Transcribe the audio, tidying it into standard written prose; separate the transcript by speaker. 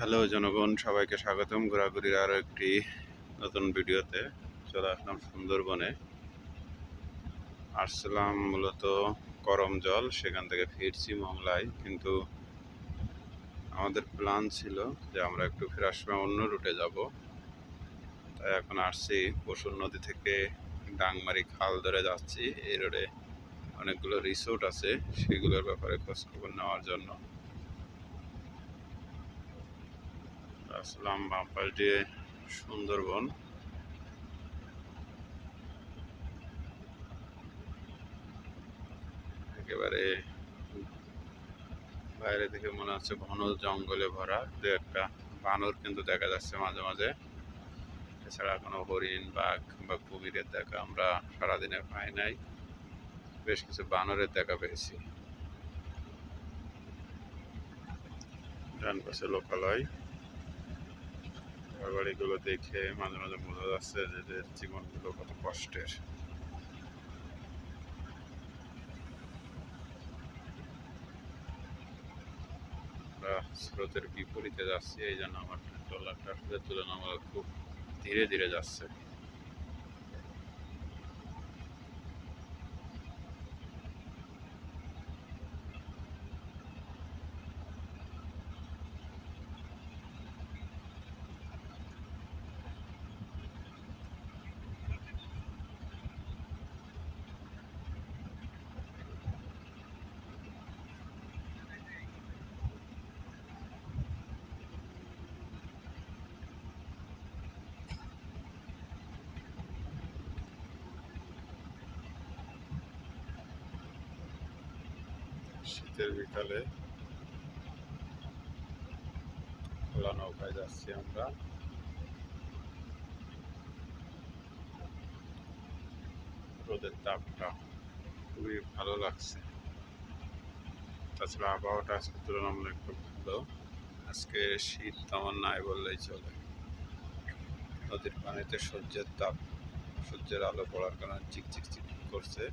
Speaker 1: Hello জনগণ, সবাইকে স্বাগতম ঘোরাঘুরির আরও একটি নতুন ভিডিওতে। চলে আসলাম সুন্দরবনে। আসছিলাম মূলত করমজল, সেখান থেকে ফিরছি মংলায়, কিন্তু আমাদের প্ল্যান ছিল যে আমরা একটু ফেরার সময় অন্য রুটে যাব। তাই এখন আসছি পশুর নদী থেকে ডাংমারি খাল ধরে যাচ্ছি। এই রোডে অনেকগুলো রিসোর্ট আছে, সেগুলোর ব্যাপারে খোঁজখবর নেওয়ার জন্য আসলাম। বাম পাশ দিয়ে সুন্দরবন। একেবারে বাইরে থেকে মনে হচ্ছে ঘন জঙ্গলে ভরা। দু একটা বানর কিন্তু দেখা যাচ্ছে মাঝে মাঝে। এছাড়া কোনো হরিণ, বাঘ বা কুমিরের দেখা আমরা সারাদিনে পাই নাই। বেশ কিছু বানরের দেখা পেয়েছি। ডান পাশে লোকালয়। ঘরবাড়িগুলো দেখে মাঝে মাঝে বোঝা যাচ্ছে যে এদের জীবনগুলো কত কষ্টের। আমরা স্রোতের বিপরীতে যাচ্ছি, এই জন্য আমার ট্রলারটা আসলে তুলনামূলক খুব ধীরে ধীরে যাচ্ছে। শীতের বিকালে খোলা নৌকায় যাচ্ছি আমরা। রোদের তাপটা খুবই ভালো লাগছে। তাছাড়া আবহাওয়াটা আজকে তুলনামূলক একটু ভালো। আজকে শীত তেমন নাই বললেই চলে। নদীর পানিতে সূর্যের তাপ, সূর্যের আলো পড়ার কারণে চিকচিক চিক করছে।